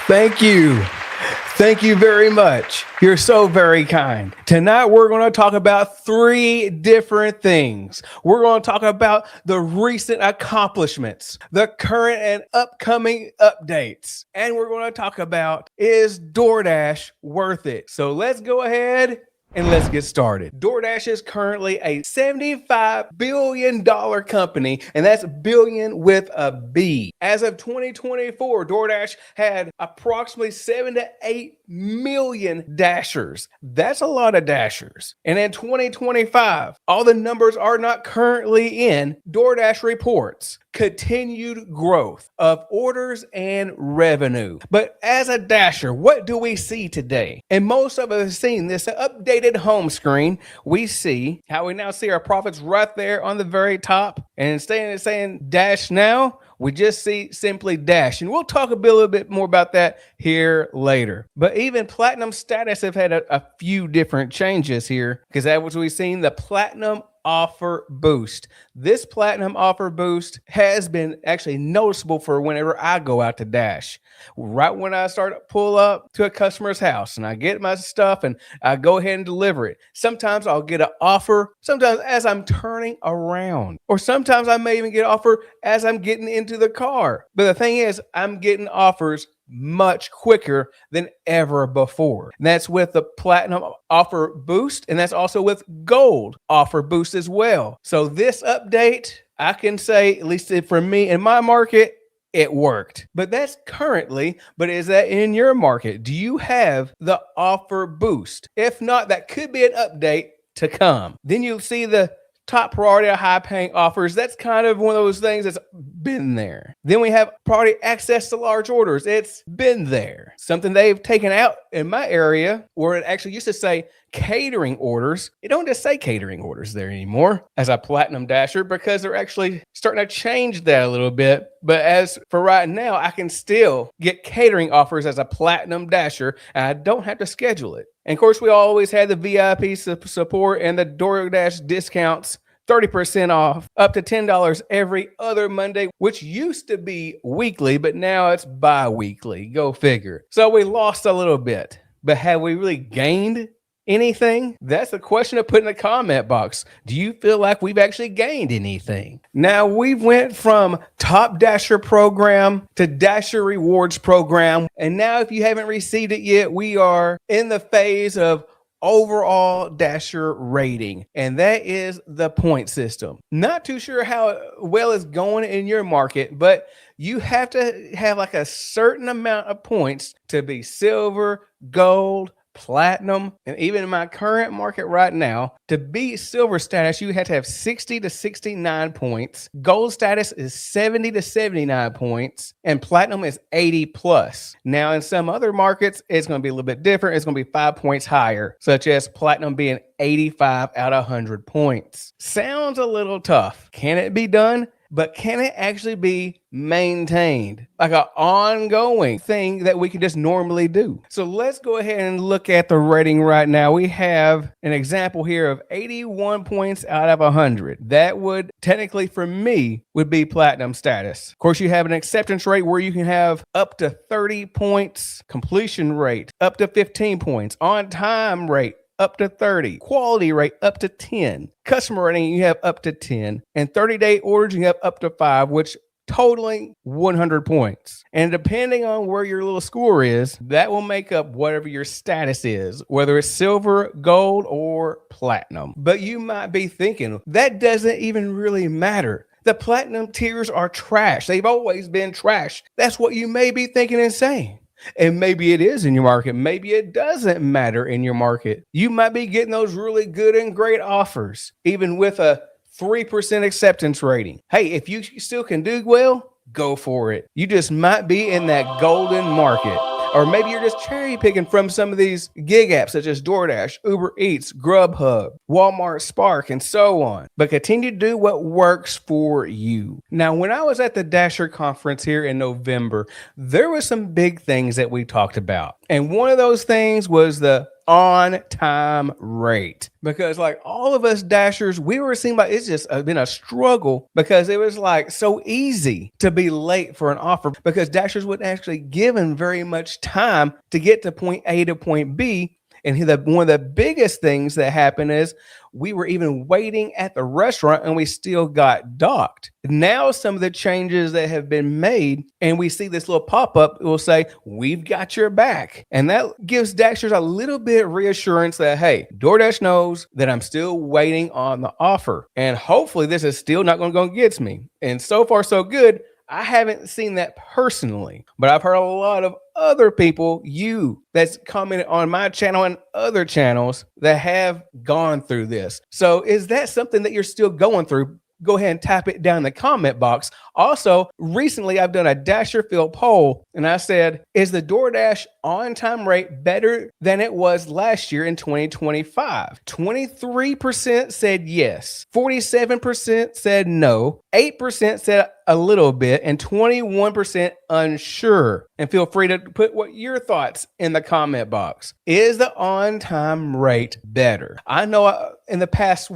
Thank you. Thank you very much. You're so very kind. Tonight, we're going to talk about three different things. We're going to talk about the recent accomplishments, the current and upcoming updates, and we're going to talk about, is Doordash worth it? So let's go ahead and let's get started. Doordash is currently a $75 billion company, and that's billion with a B. As of 2024, Doordash had approximately 7 to 8 million dashers. That's a lot of dashers. And in 2025, all the numbers are not currently in. Doordash reports continued growth of orders and revenue. But as a dasher, what do we see today? And most of us have seen this updated home screen. We see how we now see our profits right there on the very top. And instead of saying dash now, we just see simply dash. And we'll talk a little bit more about that here later. But even platinum status have had a few different changes here, because that was we've seen the platinum offer boost. This platinum offer boost has been actually noticeable for whenever I go out to dash. Right when I start to pull up to a customer's house and I get my stuff and I go ahead and deliver it. Sometimes I'll get an offer, sometimes as I'm turning around, or sometimes I may even get an offer as I'm getting into the car. But the thing is, I'm getting offers much quicker than ever before. And that's with the platinum offer boost, and that's also with gold offer boost as well. So this update, I can say, at least for me in my market, it worked. But that's currently, but is that in your market? Do you have the offer boost? If not, that could be an update to come. Then you'll see the top priority or high paying offers. That's kind of one of those things that's been there. Then we have priority access to large orders. It's been there. Something they've taken out in my area where it actually used to say catering orders. It don't just say catering orders there anymore as a platinum dasher, because they're actually starting to change that a little bit. But as for right now, I can still get catering offers as a platinum dasher, and I don't have to schedule it. And of course, we always had the VIP support and the Doordash discounts, 30% off, up to $10 every other Monday, which used to be weekly, but now it's bi-weekly. Go figure. So we lost a little bit, but have we really gained anything? That's the question to put in the comment box. Do you feel like we've actually gained anything? Now, we went from Top Dasher program to Dasher Rewards program. And now, if you haven't received it yet, we are in the phase of overall dasher rating, and that is the point system. Not too sure how well it's going in your market, but you have to have like a certain amount of points to be silver, gold, platinum, and even in my current market right now, to be silver status, you have to have 60 to 69 points. Gold status is 70 to 79 points, and platinum is 80 plus. Now, in some other markets, it's going to be a little bit different. It's going to be 5 points higher, such as platinum being 85 out of 100 points. Sounds a little tough. Can it be done? But can it actually be maintained? Like an ongoing thing that we can just normally do. So let's go ahead and look at the rating right now. We have an example here of 81 points out of 100. That would technically, for me, would be platinum status. Of course, you have an acceptance rate where you can have up to 30 points, completion rate up to 15 points, on time rate up to 30, quality rate up to 10, customer rating you have up to 10, and 30-day orders you have up to 5, which totaling 100 points. And depending on where your little score is, that will make up whatever your status is, whether it's silver, gold, or platinum. But you might be thinking, that doesn't even really matter. The platinum tiers are trash. They've always been trash. That's what you may be thinking and saying. And maybe it is in your market. Maybe it doesn't matter in your market. You might be getting those really good and great offers, even with a 3% acceptance rating. Hey, if you still can do well, go for it. You just might be in that golden market. Or maybe you're just cherry picking from some of these gig apps such as Doordash, Uber Eats, Grubhub, Walmart, Spark, and so on. But continue to do what works for you. Now, when I was at the Dasher conference here in November, there were some big things that we talked about. And one of those things was the on time rate. Because like all of us dashers, we were seeing like it's just been a struggle because it was like so easy to be late for an offer because dashers wouldn't actually given very much time to get to point A to point B. And one of the biggest things that happened is we were even waiting at the restaurant and we still got docked. Now, some of the changes that have been made, and we see this little pop up, it will say, "We've got your back." And that gives Dashers a little bit of reassurance that, hey, DoorDash knows that I'm still waiting on the offer. And hopefully, this is still not going to go against me. And so far, so good. I haven't seen that personally, but I've heard a lot of other people, that's commented on my channel and other channels that have gone through this. So is that something that you're still going through? Go ahead and tap it down in the comment box. Also, recently I've done a Dasher Field poll and I said, is the DoorDash on-time rate better than it was last year in 2025? 23% said yes, 47% said no, 8% said a little bit, and 21% unsure. And feel free to put what your thoughts in the comment box. Is the on-time rate better? I know in the past,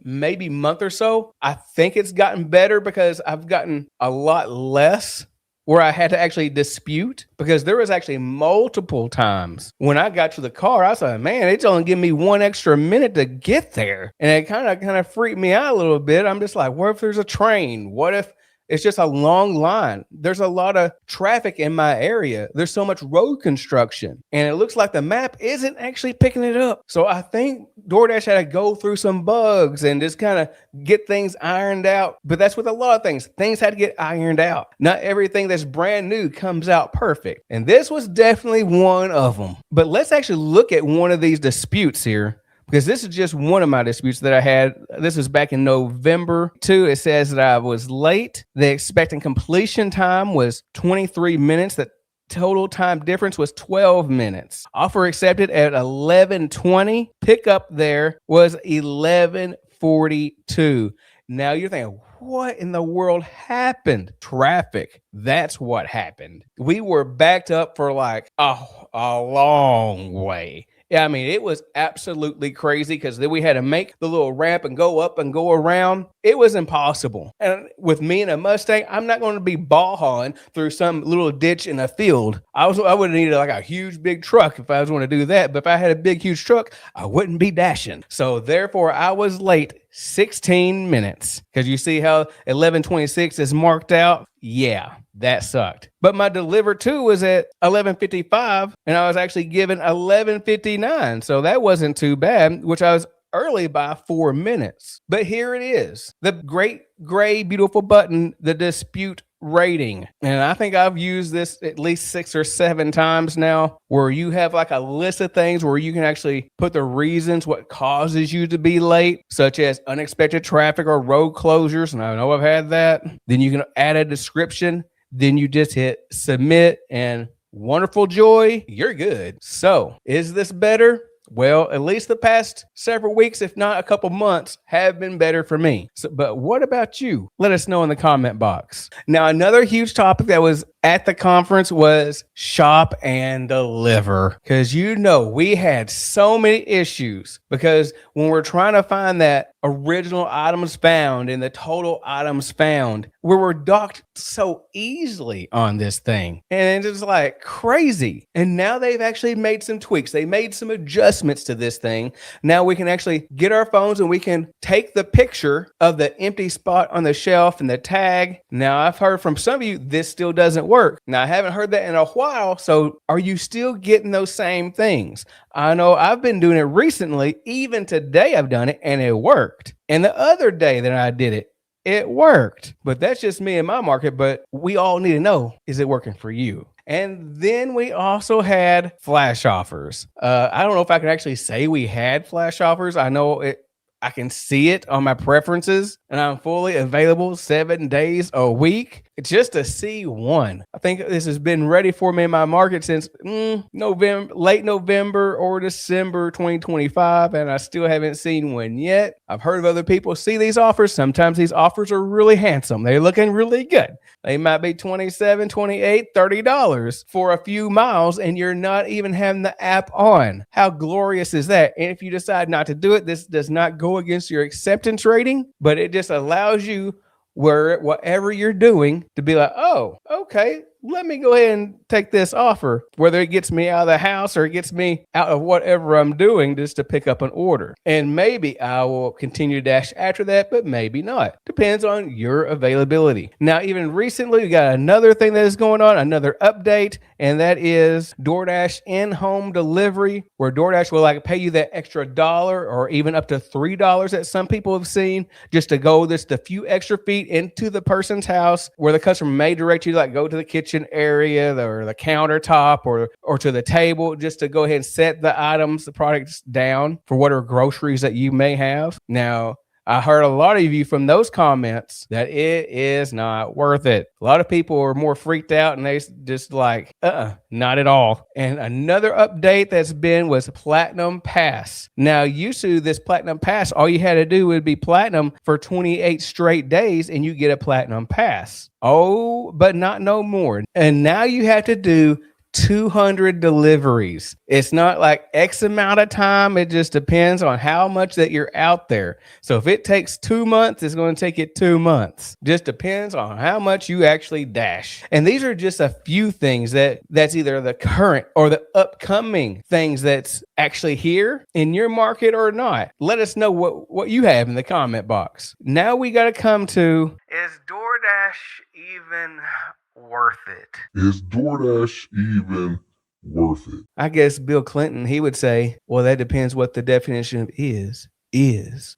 maybe month or so, I think it's gotten better because I've gotten a lot less where I had to actually dispute, because there was actually multiple times when I got to the car, I was like, man, it's only giving me 1 extra minute to get there. And it kind of freaked me out a little bit. I'm just like, what if there's a train? What if it's just a long line? There's a lot of traffic in my area. There's so much road construction, and it looks like the map isn't actually picking it up. So I think DoorDash had to go through some bugs and just kind of get things ironed out. But that's with a lot of things. Things had to get ironed out. Not everything that's brand new comes out perfect. And this was definitely one of them. But let's actually look at one of these disputes here, because this is just one of my disputes that I had. This was back in November 2. It says that I was late. The expected completion time was 23 minutes. The total time difference was 12 minutes. Offer accepted at 11:20. Pickup there was 11:42. Now you're thinking, what in the world happened? Traffic. That's what happened. We were backed up for like a long way. Yeah, I mean, it was absolutely crazy because then we had to make the little ramp and go up and go around. It was impossible. And with me and a Mustang, I'm not going to be ball hauling through some little ditch in a field. I would have needed like a huge big truck if I was going to do that. But if I had a big, huge truck, I wouldn't be dashing. So therefore, I was late 16 minutes, because you see how 11:26 is marked out. Yeah, that sucked. But my deliver to was at 11:55 and I was actually given 11:59. So that wasn't too bad, which I was early by 4 minutes. But here it is, the great gray beautiful button, the dispute rating. And I think I've used this at least 6 or 7 times now, where you have like a list of things where you can actually put the reasons what causes you to be late, such as unexpected traffic or road closures. And I know I've had that. Then you can add a description. Then you just hit submit and wonderful joy, you're good. So is this better? Well, at least the past several weeks, if not a couple months, have been better for me. So, but what about you? Let us know in the comment box. Now, another huge topic that was at the conference was shop and deliver. Because we had so many issues, because when we're trying to find that original items found and the total items found, we were docked so easily on this thing. And it's like crazy. And now they've actually made some tweaks. They made some adjustments to this thing. Now we can actually get our phones and we can take the picture of the empty spot on the shelf and the tag. Now I've heard from some of you, this still doesn't work. Now I haven't heard that in a while. So are you still getting those same things? I know I've been doing it recently. Even today I've done it and it worked. And the other day that I did it, it worked. But that's just me and my market. But we all need to know, is it working for you? And then we also had flash offers. I don't know if I can actually say we had flash offers. I know I can see it on my preferences, and I'm fully available 7 days a week just to see one. I think this has been ready for me in my market since November, late November or December 2025, and I still haven't seen one yet. I've heard of other people see these offers. Sometimes these offers are really handsome. They're looking really good. They might be $27, $28, $30 for a few miles, and you're not even having the app on. How glorious is that? And if you decide not to do it, this does not go against your acceptance rating, but it just allows you whatever you're doing to be like, oh, okay, let me go ahead and take this offer, whether it gets me out of the house or it gets me out of whatever I'm doing just to pick up an order. And maybe I will continue to dash after that, but maybe not. Depends on your availability. Now, even recently, we got another thing that is going on, another update, and that is Doordash in-home delivery, where Doordash will like pay you that extra $1 or even up to $3 that some people have seen just to go just a few extra feet into the person's house, where the customer may direct you to like go to the kitchen area or the countertop or to the table just to go ahead and set the items, the products down for whatever groceries that you may have. Now, I heard a lot of you from those comments that it is not worth it. A lot of people are more freaked out and they just like, not at all. And another update that's been was Platinum Pass. Now, used to this Platinum Pass, all you had to do would be Platinum for 28 straight days and you get a Platinum Pass. Oh, but not no more. And now you have to do 200 deliveries. It's not like X amount of time. It just depends on how much that you're out there. So if it takes 2 months, it's going to take it 2 months. Just depends on how much you actually dash. And these are just a few things that's either the current or the upcoming things that's actually here in your market or not. Let us know what you have in the comment box. Now we got to come to, is DoorDash even worth it? Is DoorDash even worth it? I guess Bill Clinton, he would say, well, that depends what the definition of is.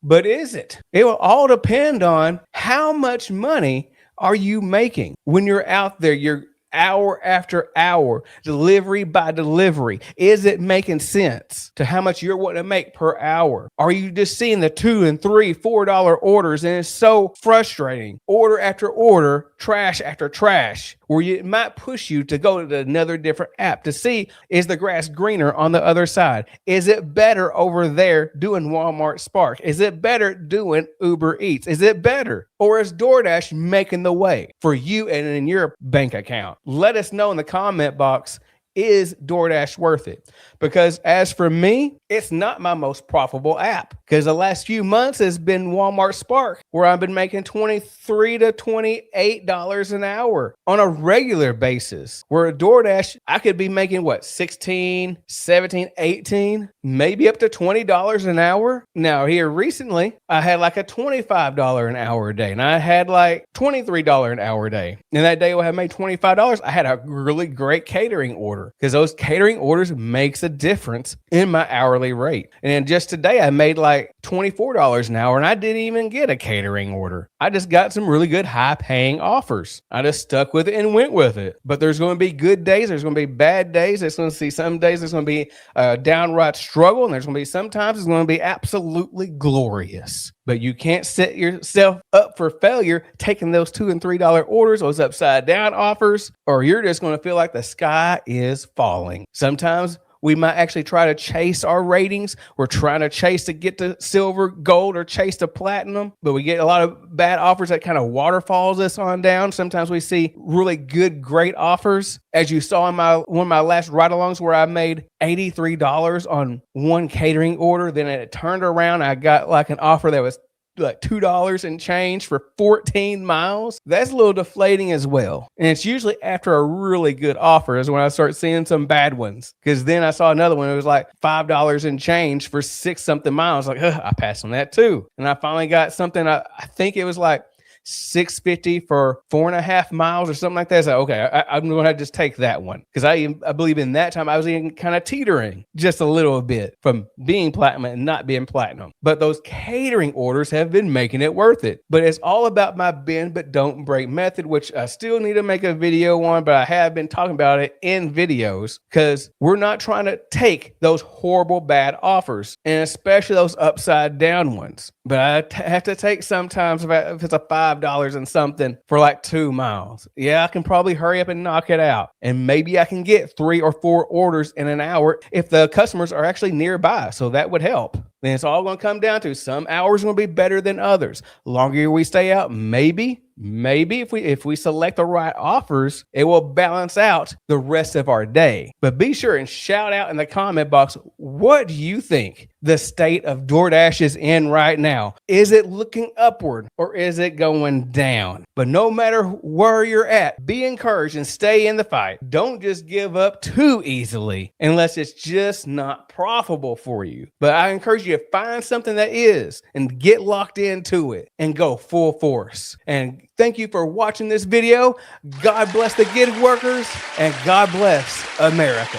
But is it? It will all depend on how much money are you making when you're out there. You're hour after hour, delivery by delivery. Is it making sense to how much you're wanting to make per hour? Are you just seeing the $2 and $3, $4 orders and it's so frustrating? Order after order, trash after trash, where it might push you to go to another different app to see, is the grass greener on the other side? Is it better over there doing Walmart Spark? Is it better doing Uber Eats? Is it better? Or is DoorDash making the way for you and in your bank account? Let us know in the comment box. Is DoorDash worth it? Because as for me, it's not my most profitable app, because the last few months has been Walmart Spark, where I've been making $23 to $28 an hour on a regular basis. Where DoorDash, I could be making what, 16, 17, 18, maybe up to $20 an hour. Now here recently, I had like a $25 an hour a day, and I had like $23 an hour a day. And that day when I made $25, I had a really great catering order, because those catering orders makes a difference in my hourly rate. And just today I made like $24 an hour and I didn't even get a catering order. I just got some really good high paying offers. I just stuck with it and went with it. But there's going to be good days. There's going to be bad days. There's going to see some days there's going to be a downright struggle. And there's going to be sometimes it's going to be absolutely glorious. But you can't set yourself up for failure taking those $2 and $3 orders, those upside down offers, or you're just going to feel like the sky is falling. Sometimes we might actually try to chase our ratings. We're trying to chase to get to silver, gold, or chase to platinum, but we get a lot of bad offers that kind of waterfalls us on down. Sometimes we see really good, great offers. As you saw in one of my last ride-alongs where I made $83 on one catering order, then it turned around. I got like an offer that was like $2 and change for 14 miles. That's a little deflating as well. And it's usually after a really good offer is when I start seeing some bad ones. Because then I saw another one. It was like $5 and change for 6 something miles. Like, I passed on that too. And I finally got something. I think it was like $6.50 for 4.5 miles or something like that. So okay, I'm going to just take that one, because I believe in that time I was even kind of teetering just a little bit from being platinum and not being platinum. But those catering orders have been making it worth it. But it's all about my bend but don't break method, which I still need to make a video on, but I have been talking about it in videos, because we're not trying to take those horrible bad offers, and especially those upside down ones. but have to take sometimes if it's a $5 and something for like 2 miles. Yeah, I can probably hurry up and knock it out. And maybe I can get 3 or 4 orders in an hour if the customers are actually nearby. So that would help. Then it's all going to come down to some hours will be better than others. Longer we stay out, maybe if we select the right offers, it will balance out the rest of our day. But be sure and shout out in the comment box, what do you think the state of DoorDash is in right now? Is it looking upward or is it going down? But no matter where you're at, be encouraged and stay in the fight. Don't just give up too easily unless it's just not profitable for you. But I encourage you to find something that is and get locked into it and go full force. And thank you for watching this video. God bless the gig workers and God bless America.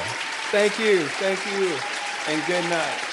Thank you, and good night.